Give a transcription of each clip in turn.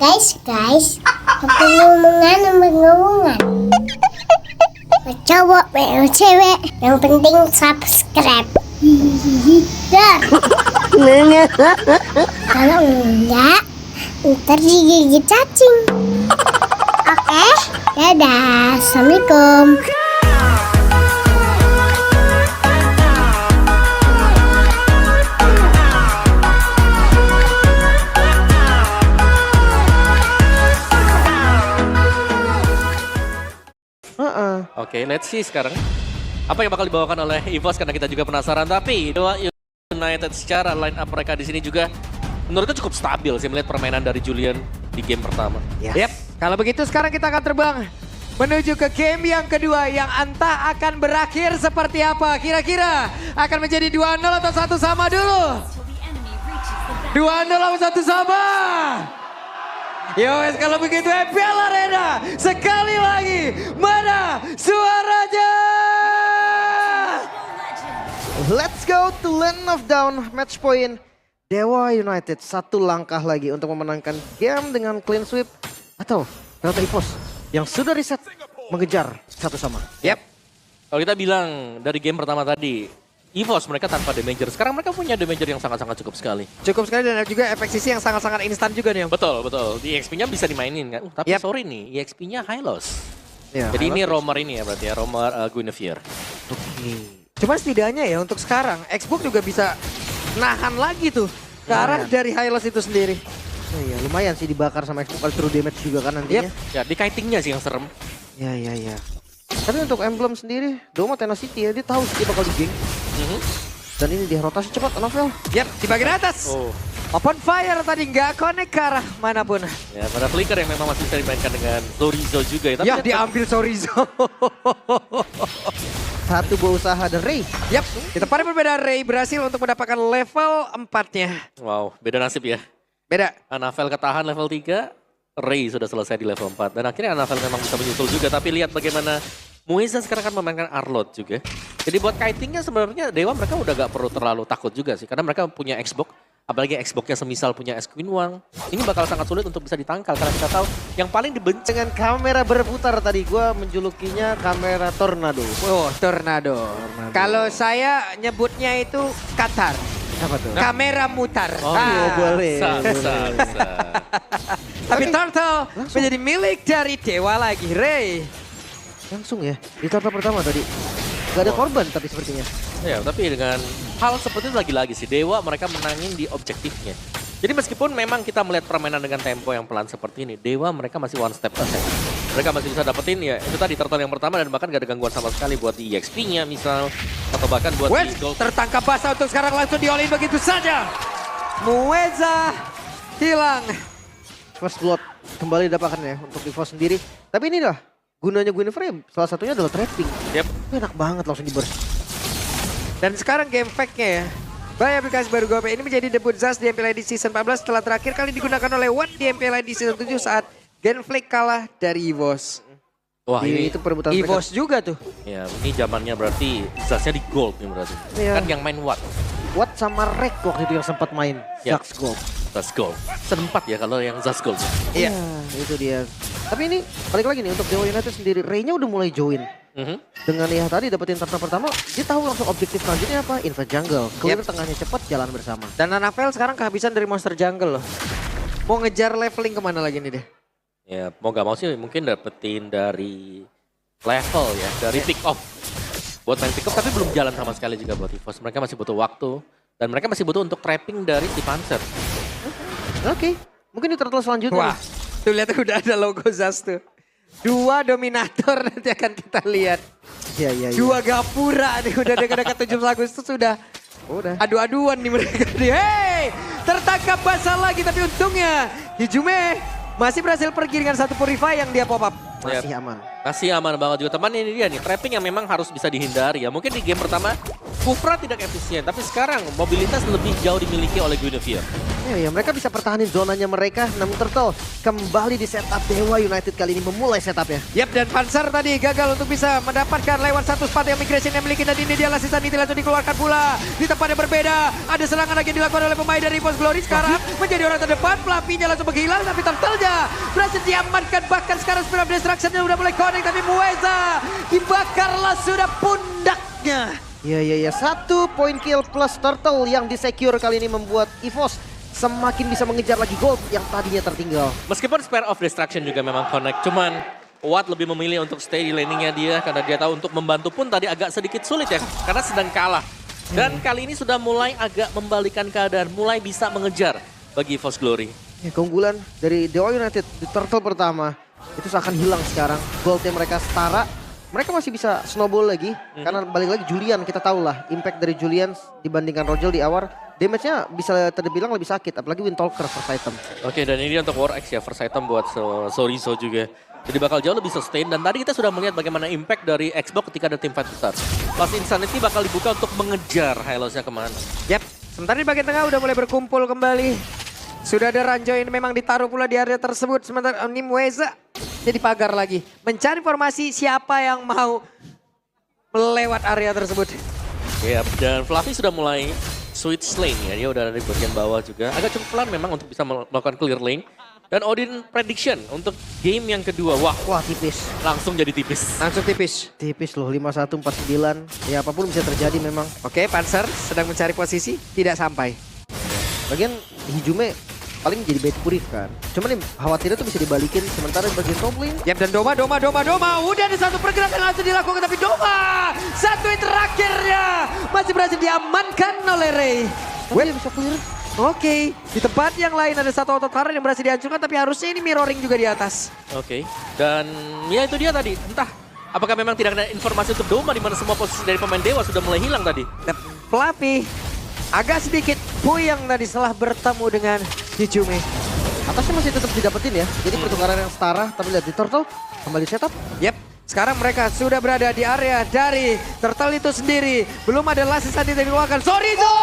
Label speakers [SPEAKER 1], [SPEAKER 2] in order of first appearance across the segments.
[SPEAKER 1] Guys, aku ngomongan. Cowok, cewek, yang penting subscribe. Dah. Kalau enggak, ntar digigit cacing. Oke, dadah, assalamualaikum.
[SPEAKER 2] Oke, let's see sekarang. Apa yang bakal dibawakan oleh EVOS karena kita juga penasaran. Tapi Dewa United secara line up mereka di sini juga menurutku cukup stabil sih melihat permainan dari Julian di game pertama.
[SPEAKER 3] Yep, kalau begitu sekarang kita akan terbang menuju ke game yang kedua yang entah akan berakhir seperti apa. Kira-kira akan menjadi 2-0 atau 1 sama dulu? 2-0 atau 1 sama? Yowes, kalau begitu FPL Arena sekali lagi mana suaranya?
[SPEAKER 4] Let's go to Land of Down, match point. Dewa United satu langkah lagi untuk memenangkan game dengan clean sweep. Atau Delta EVOS yang sudah reset mengejar 1 sama.
[SPEAKER 3] Yep.
[SPEAKER 2] Kalau kita bilang dari game pertama tadi, EVOS mereka tanpa damager. Sekarang mereka punya damager yang sangat-sangat cukup sekali.
[SPEAKER 3] Cukup sekali dan juga efek sisi yang sangat-sangat instan juga nih.
[SPEAKER 2] Betul. Di EXP-nya bisa dimainin kan. Tapi
[SPEAKER 3] Yep.
[SPEAKER 2] sorry nih, EXP-nya high loss.
[SPEAKER 4] Ya,
[SPEAKER 2] Jadi ini roamer ini ya berarti ya, roamer Guinevere.
[SPEAKER 3] Cuma setidaknya ya untuk sekarang, Xbox juga bisa nahan lagi tuh ke arah dari Hylos itu sendiri.
[SPEAKER 4] Iya, lumayan sih dibakar sama Xbox true damage juga kan nantinya.
[SPEAKER 2] Ya di kitingnya sih yang serem.
[SPEAKER 4] Ya. Tapi untuk emblem sendiri, Doma Tenacity ya, dia tahu sih dia bakal di gank. Dan ini dia rotasi cepat, Novel.
[SPEAKER 3] Yap, di bagian atas.
[SPEAKER 2] Oh.
[SPEAKER 3] Open fire tadi nggak connect ke arah manapun.
[SPEAKER 2] Ya pada flicker yang memang masih bisa dimainkan dengan Zorizo juga ya. Tapi
[SPEAKER 3] Ya diambil Sorizo.
[SPEAKER 4] Satu buah usaha dan Ray.
[SPEAKER 3] Yap, kita pada berbeda. Ray berhasil untuk mendapatkan level 4-nya.
[SPEAKER 2] wow, beda nasib ya.
[SPEAKER 3] Beda.
[SPEAKER 2] Anavel ketahan level 3, Ray sudah selesai di level 4. Dan akhirnya Anavel memang bisa menyusul juga. Tapi lihat bagaimana Muiza sekarang kan memainkan Arlott juga. Jadi buat kitingnya sebenarnya Dewa mereka udah gak perlu terlalu takut juga sih. Karena mereka punya Xbox. Apalagi Xbox-nya semisal punya Esquin Wang. Ini bakal sangat sulit untuk bisa ditangkal. Karena kita tahu yang paling dibenci.
[SPEAKER 4] Dengan kamera berputar tadi, gue menjulukinya kamera tornado.
[SPEAKER 3] Oh, tornado. Kalau saya nyebutnya itu Qatar.
[SPEAKER 4] Apa tuh?
[SPEAKER 3] Kamera mutar.
[SPEAKER 2] Oh,
[SPEAKER 4] boleh.
[SPEAKER 2] Bisa.
[SPEAKER 3] Tapi Turtle menjadi milik dari Dewa lagi, Ray.
[SPEAKER 4] Langsung ya, di tahap pertama tadi. Gak ada korban tapi sepertinya.
[SPEAKER 2] Ya, tapi dengan hal seperti itu lagi-lagi sih Dewa mereka menangin di objektifnya. Jadi meskipun memang kita melihat permainan dengan tempo yang pelan seperti ini, Dewa mereka masih one step ahead. Mereka masih bisa dapetin ya itu tadi turtle yang pertama dan bahkan gak ada gangguan sama sekali buat di EXP-nya misal atau bahkan buat di gold.
[SPEAKER 3] Tertangkap basah untuk sekarang langsung di-all-in begitu saja. Mueza hilang.
[SPEAKER 4] First blood kembali didapatkan ya untuk EVOS sendiri. Tapi ini dah gunanya Guinevere salah satunya adalah trapping.
[SPEAKER 2] Yep.
[SPEAKER 4] Enak banget langsung di burst.
[SPEAKER 3] Dan sekarang game fact-nya ya. By aplikasi baru GoPay ini menjadi debut Zaz di MPL di season 14 setelah terakhir kali digunakan oleh Watt di MPL di season 7 saat Genflake kalah dari EVOS.
[SPEAKER 2] Wah ini
[SPEAKER 4] itu perebutan
[SPEAKER 3] EVOS juga tuh.
[SPEAKER 2] ya ini zamannya berarti Zaznya di gold nih berarti.
[SPEAKER 4] Iya.
[SPEAKER 2] Kan yang main Watt.
[SPEAKER 4] Watt sama Rek waktu itu yang sempat main.
[SPEAKER 2] Ya.
[SPEAKER 4] Zax Gold.
[SPEAKER 2] Zaz gold. Sempat ya kalau yang Zaz gold.
[SPEAKER 3] Iya.
[SPEAKER 4] Itu dia. Tapi ini balik lagi nih untuk Dewa United sendiri. Ray-nya udah mulai join. Dengan ya tadi dapetin turn pertama, dia tahu langsung objektif selanjutnya apa? Invade jungle. Clear tengahnya cepat, jalan bersama.
[SPEAKER 3] Dan Anavel sekarang kehabisan dari monster jungle loh. Mau ngejar leveling kemana lagi nih deh?
[SPEAKER 2] Ya mau gak mau sih mungkin dapetin dari level ya. Dari pick off. Buat main pick off tapi belum jalan sama sekali juga buat EVOS. Mereka masih butuh waktu. Dan mereka masih butuh untuk trapping dari si Panzer.
[SPEAKER 4] Oke. Mungkin di turtle selanjutnya.
[SPEAKER 3] Wah, tuh lihat udah ada logo Zaz tuh. 2 dominator nanti akan kita lihat.
[SPEAKER 4] Iya.
[SPEAKER 3] 2 gapura nih udah dekat-dekat 17 Agustus sudah.
[SPEAKER 4] Udah.
[SPEAKER 3] Adu-aduan nih mereka nih. Hey, tertangkap basah lagi tapi untungnya Hijume masih berhasil pergi dengan satu purify yang dia pop up.
[SPEAKER 4] Masih aman.
[SPEAKER 2] Masih aman banget juga. Teman ini dia nih, trapping yang memang harus bisa dihindari ya. Mungkin di game pertama, Kufra tidak efisien. Tapi sekarang mobilitas lebih jauh dimiliki oleh Guinevere.
[SPEAKER 4] Ya, mereka bisa pertahanin zonanya mereka. Namun Turtle kembali di setup Dewa United kali ini memulai setupnya.
[SPEAKER 3] Yap, dan Panzer tadi gagal untuk bisa mendapatkan lewat satu spot yang migration yang miliki. Dan ini dia Lasisa Niti langsung dikeluarkan pula. Di tempat yang berbeda, ada serangan lagi yang dilakukan oleh pemain dari Pos Glory sekarang. menjadi orang terdepan. Fluffy-nya langsung menghilang, tapi Turtle-nya berhasil diamankan. Bahkan sekarang Spirit of Destruction-nya udah mulai connect, tapi Mueza dibakarlah sudah pundaknya.
[SPEAKER 4] Ya, 1 point kill plus Turtle yang disecure kali ini membuat EVOS semakin bisa mengejar lagi gold yang tadinya tertinggal.
[SPEAKER 2] Meskipun Spare of Destruction juga memang connect, cuman Watt lebih memilih untuk stay di laning-nya dia karena dia tahu untuk membantu pun tadi agak sedikit sulit ya, karena sedang kalah. Dan kali ini sudah mulai agak membalikan keadaan, mulai bisa mengejar bagi EVOS Glory.
[SPEAKER 4] Ya, keunggulan dari Dewa United di Turtle pertama itu seakan hilang sekarang. Goldnya mereka setara. Mereka masih bisa snowball lagi karena balik lagi Julian, kita tahu lah impact dari Julian dibandingkan Rogel di awal. Damage-nya bisa terbilang lebih sakit, apalagi Windtalker first item.
[SPEAKER 2] Oke, dan ini untuk War X ya, first item buat Sorizo juga. Jadi bakal jauh lebih sustain, dan tadi kita sudah melihat bagaimana impact dari Xbox ketika ada tim fight besar. Plus Insanity bakal dibuka untuk mengejar Hylos-nya kemana.
[SPEAKER 3] Yap, sementara di bagian tengah udah mulai berkumpul kembali. Sudah ada Ranjo ini memang ditaruh pula di area tersebut. Sementara ini Mueza jadi pagar lagi. Mencari informasi siapa yang mau melewat area tersebut.
[SPEAKER 2] Yap, dan Fluffy sudah mulai switch lane ya. Dia udah ada di bagian bawah juga. Agak cukup pelan memang untuk bisa melakukan clear lane. Dan Odin prediction untuk game yang kedua.
[SPEAKER 4] Wah tipis.
[SPEAKER 2] Langsung jadi tipis.
[SPEAKER 3] Langsung tipis.
[SPEAKER 4] Tipis loh, 51-49. Ya apapun bisa terjadi memang.
[SPEAKER 3] Oke, Panzer sedang mencari posisi, tidak sampai.
[SPEAKER 4] Bagian Hijume paling jadi bait Purif kan. Cuman nih khawatirnya tuh bisa dibalikin sementara bagian top lane.
[SPEAKER 3] Yap, dan Doma. Udah ada satu pergerakan yang langsung dilakukan, tapi Doma satu yang terakhirnya masih berhasil diamankan oleh Ray.
[SPEAKER 4] Dia bisa clear.
[SPEAKER 3] Oke, di tempat yang lain ada satu auto turret yang berhasil dihancurkan, tapi harusnya ini mirroring juga di atas.
[SPEAKER 2] Oke, dan ya itu dia tadi. Entah apakah memang tidak ada informasi untuk Doma di mana semua posisi dari pemain Dewa sudah mulai hilang tadi.
[SPEAKER 3] Dan Fluffy agak sedikit puyeng tadi setelah bertemu dengan Hijume.
[SPEAKER 4] Atasnya masih tetap didapetin ya. Jadi pertukaran yang setara, tapi lihat di Turtle kembali setup.
[SPEAKER 3] Yap, sekarang mereka sudah berada di area dari Turtle itu sendiri. Belum ada last saat yang dikeluarkan. Sorizo!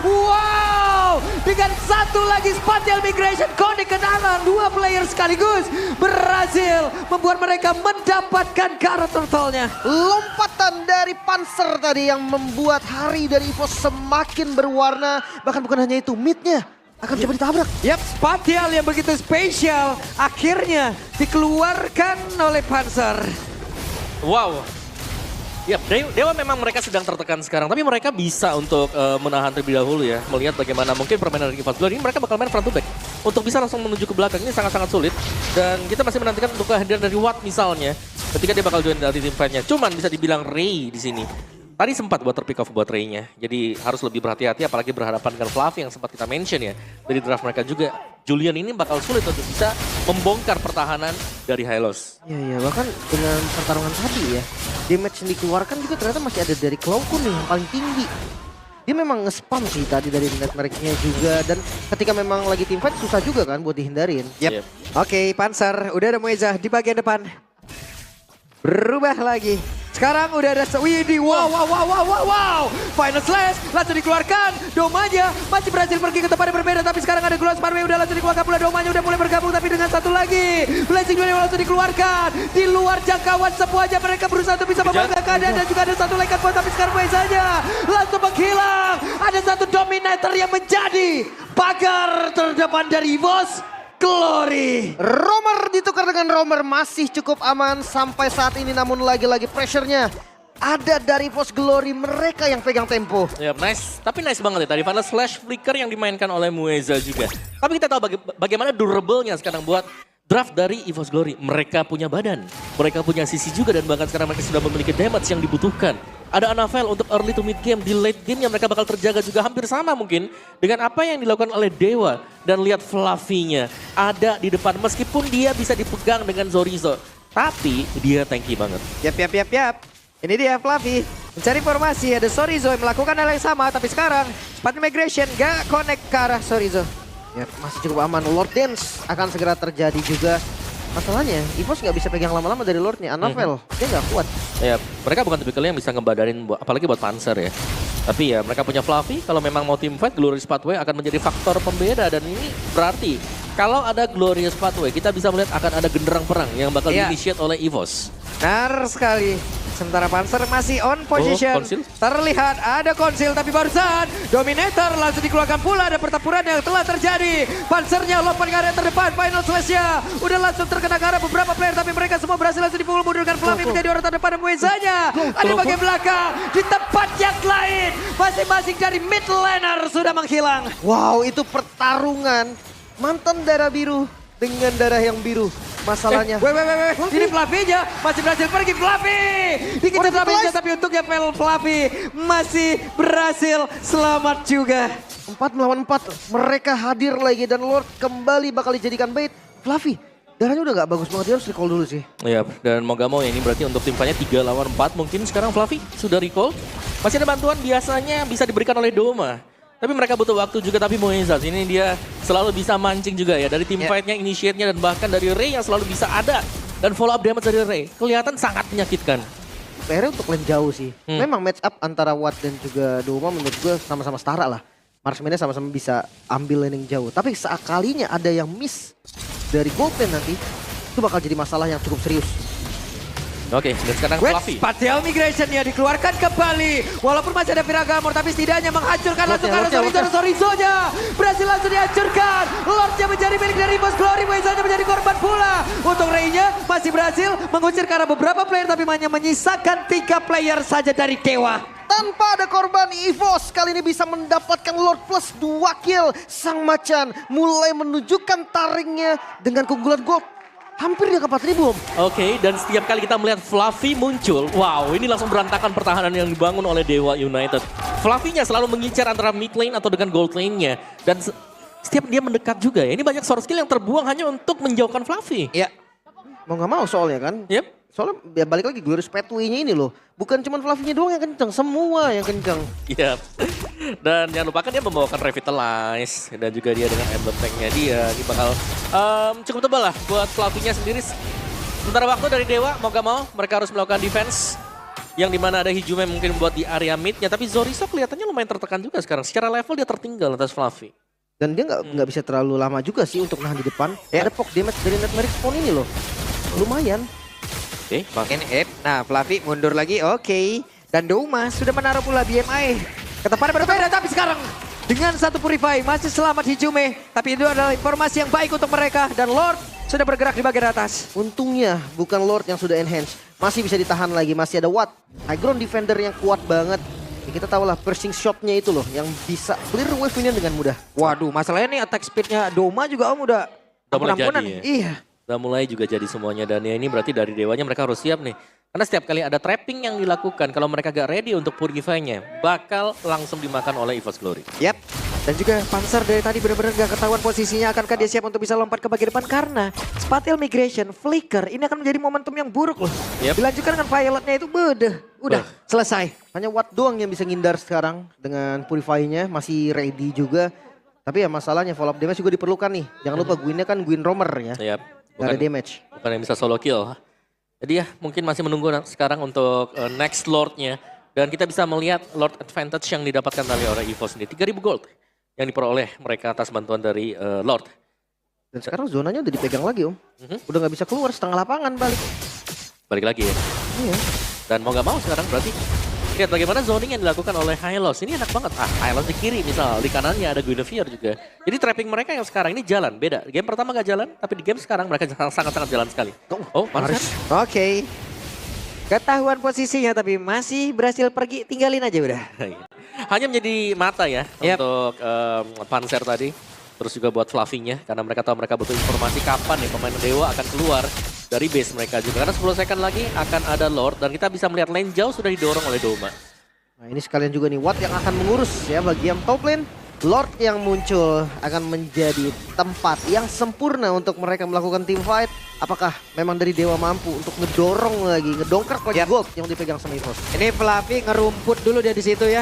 [SPEAKER 3] Wow! Dengan satu lagi spatial migration connect ke dalam. Dua player sekaligus berhasil membuat mereka mendapatkan ke arah Turtle-nya.
[SPEAKER 4] Lompatan dari Panzer tadi yang membuat hari dari EVOS semakin berwarna. Bahkan bukan hanya itu, mid-nya akan coba ditabrak.
[SPEAKER 3] Yap, spatial yang begitu spesial akhirnya dikeluarkan oleh Panzer.
[SPEAKER 2] Wow. Ya, Dewa memang mereka sedang tertekan sekarang, tapi mereka bisa untuk menahan terlebih dahulu ya. Melihat bagaimana mungkin permainan dari EVOS Glory ini mereka bakal main front to back. Untuk bisa langsung menuju ke belakang ini sangat-sangat sulit. Dan kita masih menantikan untuk kehadiran dari Watt misalnya. Ketika dia bakal join dari tim fight-nya. Cuman bisa dibilang Ray di sini. Tadi sempat buat terpick off buat Ray-nya. Jadi harus lebih berhati-hati apalagi berhadapan dengan Fluffy yang sempat kita mention ya. Dari draft mereka juga. Julian ini bakal sulit untuk bisa membongkar pertahanan dari Hylos.
[SPEAKER 4] Iya, bahkan dengan pertarungan tadi ya. Damage yang dikeluarkan juga ternyata masih ada dari Cloakun nih yang paling tinggi. Dia memang nge-spam sih tadi dari net mereka juga. Dan ketika memang lagi team fight susah juga kan buat dihindarin.
[SPEAKER 2] Yep.
[SPEAKER 3] Oke, Panzer udah ada Mueza di bagian depan. Berubah lagi. Sekarang udah ada Widih, wow. Final Slash langsung dikeluarkan. Domanya masih berhasil pergi ke tempat yang berbeda. Tapi sekarang ada Gloss Parway udah langsung dikeluarkan pula. Domanya udah mulai bergabung tapi dengan satu lagi. Blazing Duel langsung dikeluarkan. Di luar jangkauan semuanya mereka berusaha untuk bisa membangga keadaan. Dan juga ada satu lekat point tapi sekarang Muezanya langsung menghilang. Ada satu Dominator yang menjadi pagar terdepan dari EVOS Glory.
[SPEAKER 4] Romer ditukar dengan Romer masih cukup aman sampai saat ini, namun lagi-lagi pressure-nya ada dari EVOS Glory, mereka yang pegang tempo.
[SPEAKER 2] Yap, nice. Tapi nice banget ya tadi Final Slash Flicker yang dimainkan oleh Mueza juga. Tapi kita tahu bagaimana durable-nya sekarang buat draft dari EVOS Glory. Mereka punya badan, mereka punya sisi juga dan bahkan sekarang mereka sudah memiliki damage yang dibutuhkan. Ada Anavel untuk early to mid game, di late game yang mereka bakal terjaga juga hampir sama mungkin dengan apa yang dilakukan oleh Dewa. Dan lihat Fluffy-nya ada di depan meskipun dia bisa dipegang dengan Sorizo. Tapi dia tanky banget.
[SPEAKER 3] Yap. Ini dia Fluffy mencari formasi, ada Sorizo yang melakukan hal yang sama. Tapi sekarang spot migration gak connect ke arah Sorizo.
[SPEAKER 4] Ya, masih cukup aman. Lord Dance akan segera terjadi juga. Masalahnya, EVOS nggak bisa pegang lama-lama dari Lordnya. Anavel, dia nggak kuat.
[SPEAKER 2] Ya, mereka bukan tipikal yang bisa ngebadarin, apalagi buat Panzer ya. Tapi ya, mereka punya Fluffy, kalau memang mau team fight, Glorious Pathway akan menjadi faktor pembeda. Dan ini berarti, kalau ada Glorious Pathway, kita bisa melihat akan ada genderang perang yang bakal di-initiate oleh EVOS.
[SPEAKER 3] Benar sekali. sementara Panzer masih on position.
[SPEAKER 2] konsil.
[SPEAKER 3] Terlihat ada konsil, tapi barusan Dominator langsung dikeluarkan pula. Ada pertempuran yang telah terjadi. Panzernya lompat ke area terdepan. Final Slash-nya udah langsung terkena ke arah beberapa player, tapi mereka semua berhasil langsung dipukul mundur dengan Fluffy menjadi orang terdepan. Dan Muezanya ada di bagian belakang. Di tempat yang lain, masing-masing dari mid laner sudah menghilang.
[SPEAKER 4] Wow, itu pertarungan mantan darah biru dengan darah yang biru. Masalahnya.
[SPEAKER 3] Ini Fluffy-nya masih berhasil pergi. Fluffy dikejar Fluffy-nya, tapi untungnya Fluffy masih berhasil selamat juga.
[SPEAKER 4] 4 melawan 4, mereka hadir lagi dan Lord kembali bakal dijadikan bait. Fluffy, darahnya udah gak bagus banget, dia harus recall dulu sih.
[SPEAKER 2] Iya, dan mau gak mau ya ini berarti untuk tim fight-nya 3 lawan 4. Mungkin sekarang Fluffy sudah recall. Masih ada bantuan biasanya bisa diberikan oleh Doma. Tapi mereka butuh waktu juga, tapi Moezas ini dia selalu bisa mancing juga ya. Dari tim fight-nya, initiate-nya, dan bahkan dari Ray yang selalu bisa ada. Dan follow up damage dari Ray, kelihatan sangat menyakitkan.
[SPEAKER 4] PR-nya untuk lane jauh sih. Memang match up antara Watt dan juga Doma menurut gue sama-sama setara lah. Marksman-nya sama-sama bisa ambil lane yang jauh. Tapi sekalinya ada yang miss dari gold lane nanti, itu bakal jadi masalah yang cukup serius.
[SPEAKER 2] Oke, dan sekarang Fluffy.
[SPEAKER 3] Spatial Migration-nya dikeluarkan kembali. Walaupun masih ada Viragamor, tapi setidaknya menghancurkan langsung karena Sorizo-nya. Berhasil langsung dihancurkan. Lord-nya menjadi milik dari Boss Glory. Moezanya menjadi korban pula. Untuk Ray-nya masih berhasil mengusir karena beberapa player, tapi hanya menyisakan 3 player saja dari Dewa.
[SPEAKER 4] Tanpa ada korban, EVOS kali ini bisa mendapatkan Lord plus 2 kill. Sang Macan mulai menunjukkan taringnya dengan keunggulan gold. Hampir dia ke 4.000 Om.
[SPEAKER 2] Oke, dan setiap kali kita melihat Fluffy muncul, wow, ini langsung berantakan pertahanan yang dibangun oleh Dewa United. Fluffy-nya selalu mengincar antara mid lane atau dengan gold lane-nya. Dan setiap dia mendekat juga ya. Ini banyak source skill yang terbuang hanya untuk menjauhkan Fluffy.
[SPEAKER 3] Ya.
[SPEAKER 4] Mau gak mau soalnya kan.
[SPEAKER 2] Yep.
[SPEAKER 4] Soalnya ya balik lagi Glorious Pathway-nya ini loh. Bukan cuma Fluffy-nya doang yang kenceng, semua yang kenceng.
[SPEAKER 2] Iya. Dan jangan lupakan dia membawakan Revitalize. Dan juga dia dengan emblem tank-nya dia. Ini bakal cukup tebal lah buat Fluffy-nya sendiri. Sementara waktu dari Dewa, mau gak mau mereka harus melakukan defense. Yang dimana ada Hijume mungkin buat di area mid-nya. Tapi Zorizo kelihatannya lumayan tertekan juga sekarang. Secara level dia tertinggal atas Fluffy.
[SPEAKER 4] Dan dia nggak bisa terlalu lama juga sih untuk nahan di depan. Ada poke damage dari Nightmare Spawn ini loh. Lumayan.
[SPEAKER 2] Oke,
[SPEAKER 3] Nah, Fluffy mundur lagi, oke. Dan Doma sudah menaruh pula BMI. Ke tempat yang berbeda, tapi sekarang dengan satu Purify masih selamat Hijume. Tapi itu adalah informasi yang baik untuk mereka. Dan Lord sudah bergerak di bagian atas.
[SPEAKER 4] Untungnya bukan Lord yang sudah enhance. Masih bisa ditahan lagi, masih ada Watt. High ground defender yang kuat banget. Ya, kita tahu lah piercing shot-nya itu loh yang bisa clear wave ini dengan mudah.
[SPEAKER 3] Waduh, masalahnya nih attack speed-nya Doma juga Om udah
[SPEAKER 2] mulai
[SPEAKER 3] ampun-ampunan.
[SPEAKER 2] jadi ya.
[SPEAKER 3] Iya.
[SPEAKER 2] Udah mulai juga jadi semuanya, dan ya ini berarti dari Dewanya mereka harus siap nih. Karena setiap kali ada trapping yang dilakukan, kalau mereka gak ready untuk Purify-nya, bakal langsung dimakan oleh EVOS Glory.
[SPEAKER 3] Yap. Dan juga Panzer dari tadi benar-benar gak ketahuan posisinya, akankah dia siap untuk bisa lompat ke bagian depan, karena Spatial Migration, Flicker, ini akan menjadi momentum yang buruk loh.
[SPEAKER 2] Yep.
[SPEAKER 3] Dilanjutkan dengan Violet-nya itu udah selesai.
[SPEAKER 4] Hanya Watt doang yang bisa ngindar sekarang dengan Purify-nya, masih ready juga. Tapi ya masalahnya follow up damage juga diperlukan nih. Jangan lupa Gwyn-nya kan Gwyn Roamer ya.
[SPEAKER 2] Yap.
[SPEAKER 4] Gak ada damage.
[SPEAKER 2] Bukan yang bisa solo kill. Jadi ya mungkin masih menunggu sekarang untuk next Lord-nya. Dan kita bisa melihat Lord advantage yang didapatkan oleh EVOS sendiri. 3.000 gold yang diperoleh mereka atas bantuan dari Lord.
[SPEAKER 4] Dan sekarang zonanya udah dipegang lagi Om. Udah gak bisa keluar, setengah lapangan balik.
[SPEAKER 2] Balik lagi ya.
[SPEAKER 4] Iya.
[SPEAKER 2] Dan mau gak mau sekarang berarti lihat bagaimana zoning yang dilakukan oleh Hylos. Ini enak banget. Hylos di kiri misal, di kanannya ada Guinevere juga. Jadi trapping mereka yang sekarang ini jalan, beda. Game pertama gak jalan, tapi di game sekarang mereka sangat-sangat jalan sekali. Oh, Panzer.
[SPEAKER 3] Oke. Ketahuan posisinya tapi masih berhasil pergi, tinggalin aja udah.
[SPEAKER 2] Hanya menjadi mata ya
[SPEAKER 3] Yep.
[SPEAKER 2] untuk Panzer tadi. Terus juga buat Fluffy-nya, karena mereka tahu mereka butuh informasi kapan nih pemain Dewa akan keluar dari base mereka juga. Karena 10 second lagi akan ada Lord, dan kita bisa melihat lane jauh sudah didorong oleh Doma.
[SPEAKER 4] Nah ini sekalian juga nih Watt yang akan mengurus ya bagi yang top lane. Lord yang muncul akan menjadi tempat yang sempurna untuk mereka melakukan team fight. Apakah memang dari Dewa mampu untuk ngedorong lagi, ngedongkrak lagi gold yang dipegang sama EVOS.
[SPEAKER 3] Ini Fluffy ngerumput dulu dia di situ ya.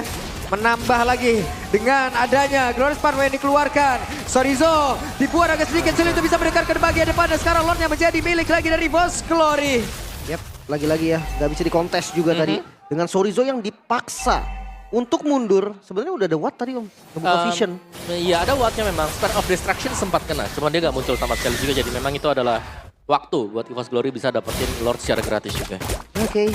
[SPEAKER 3] Menambah lagi dengan adanya Glorious Pathway yang dikeluarkan. Sorizo dibuat agak sedikit sulit untuk bisa mendekat ke bagian depan. Dan sekarang Lordnya menjadi milik lagi dari Boss Glory.
[SPEAKER 4] Yap, lagi-lagi ya, nggak bisa dikontes juga tadi. Dengan Sorizo yang dipaksa untuk mundur. Sebenarnya udah ada Watt tadi Om, ngebuka vision.
[SPEAKER 2] Iya ada Watt-nya memang, Span of Distraction sempat kena. Cuman dia gak muncul sama sekali juga, jadi memang itu adalah waktu buat EVOS Glory bisa dapetin Lord secara gratis juga.
[SPEAKER 4] Oke.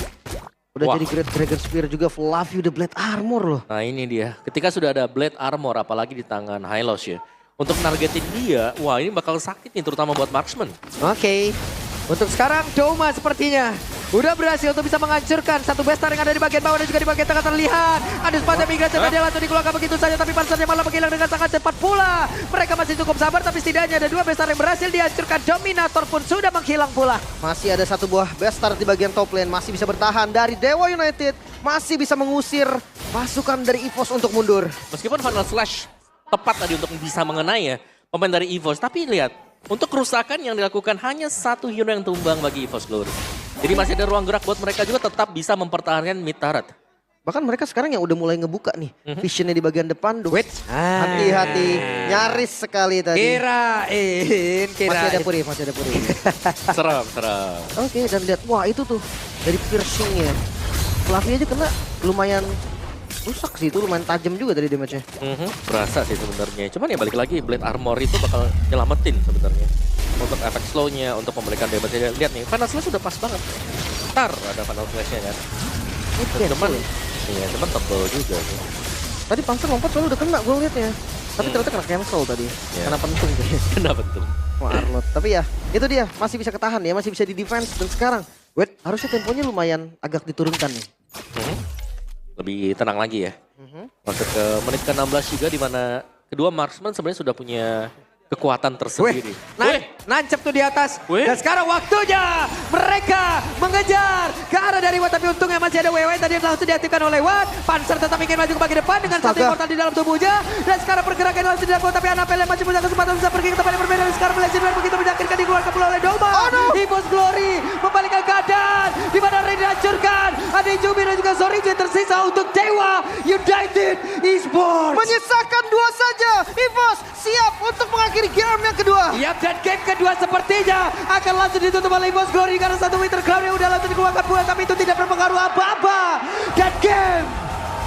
[SPEAKER 4] Udah
[SPEAKER 2] Wah.
[SPEAKER 4] jadi Great Dragon Spear juga, Flavio the Blade Armor loh.
[SPEAKER 2] Nah ini dia, ketika sudah ada Blade Armor apalagi di tangan Hylos ya. Untuk nargetin dia, wah ini bakal sakit nih terutama buat marksman.
[SPEAKER 3] Oke. Untuk sekarang Doma sepertinya udah berhasil untuk bisa menghancurkan satu bestar yang ada di bagian bawah dan juga di bagian tengah terlihat. Ada sepatah migrasi dia langsung dikeluarkan begitu saja tapi pansernya malah menghilang dengan sangat cepat pula. Mereka masih cukup sabar tapi setidaknya ada 2 bestar yang berhasil dihancurkan. Dominator pun sudah menghilang pula.
[SPEAKER 4] Masih ada satu buah Bestar di bagian top lane, masih bisa bertahan dari Dewa United. Masih bisa mengusir pasukan dari EVOS untuk mundur.
[SPEAKER 2] Meskipun Final Slash tepat tadi untuk bisa mengenai ya pemain dari EVOS. Tapi lihat, untuk kerusakan yang dilakukan hanya satu hero yang tumbang bagi EVOS Glory. Jadi masih ada ruang gerak buat mereka juga tetap bisa mempertahankan mid turret.
[SPEAKER 4] Bahkan mereka sekarang yang udah mulai ngebuka nih. Visionnya di bagian depan. Duh.
[SPEAKER 3] Wait.
[SPEAKER 4] Hati-hati, nyaris sekali tadi.
[SPEAKER 3] Kirain.
[SPEAKER 4] Masih ada Puri, masih ada Puri.
[SPEAKER 2] Serem.
[SPEAKER 4] Oke, dan lihat, wah itu tuh dari piercingnya. Flavio aja kena lumayan rusak sih, itu lumayan tajam juga dari damage-nya.
[SPEAKER 2] Berasa sih sebenarnya. Cuman ya balik lagi, Blade Armor itu bakal nyelamatin sebenarnya. Untuk efek slow-nya, untuk memberikan damage-nya. Lihat nih, Final Slash sudah pas banget. Ntar ada Final Slash-nya kan. Cuman, iya, cuman tebel juga sih.
[SPEAKER 4] Tadi Panzer lompat soalnya udah kena gue liatnya. Tapi ternyata kena cancel tadi.
[SPEAKER 2] Iya.
[SPEAKER 4] Kena pentung kayaknya.
[SPEAKER 2] Kenapa betul?
[SPEAKER 4] Wah Arlot. Tapi ya itu dia masih bisa ketahan ya. Masih bisa di defense. Dan sekarang harusnya temponya lumayan agak diturunkan nih.
[SPEAKER 2] Lebih tenang lagi ya. Masuk ke menit ke-16 juga di mana kedua marksman sebenarnya sudah punya kekuatan tersendiri.
[SPEAKER 3] Nancep tuh di atas.
[SPEAKER 2] Weh.
[SPEAKER 3] Dan sekarang waktunya mereka mengejar ke arah dari Watt. Tapi untungnya masih ada WW tadi yang langsung diaktifkan oleh Watt. Panzer tetap ingin maju ke bagian depan dengan satu
[SPEAKER 4] Astaga.
[SPEAKER 3] immortal di dalam tubuhnya. Dan sekarang pergerakan langsung dilakukan. Tapi Annabelle masih punya kesempatan bisa pergi ke tempat yang berbeda. Dan sekarang Legendary begitu menyakitkan dikeluarkan pula oleh Doma. EVOS Glory membalikkan keadaan. Di mana Ray dihancurkan. Ada Jumi dan juga Zoriji yang tersisa untuk Dewa United Esports.
[SPEAKER 4] Menyisakan 2 saja. EVOS siap untuk mengakhiri game yang kedua.
[SPEAKER 3] Yap, dan game kedua sepertinya akan langsung ditutup oleh EVOS Glory karena satu Winter Crown yang udah langsung dikeluarkan pula, tapi itu tidak berpengaruh apa-apa. Dan game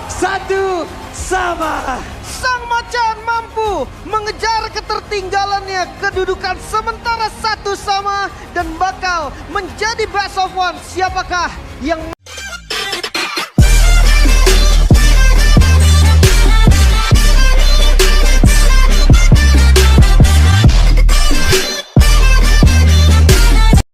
[SPEAKER 3] 1 sama.
[SPEAKER 4] Sang Macan mampu mengejar ketertinggalannya, kedudukan sementara 1 sama dan bakal menjadi best of one. Siapakah yang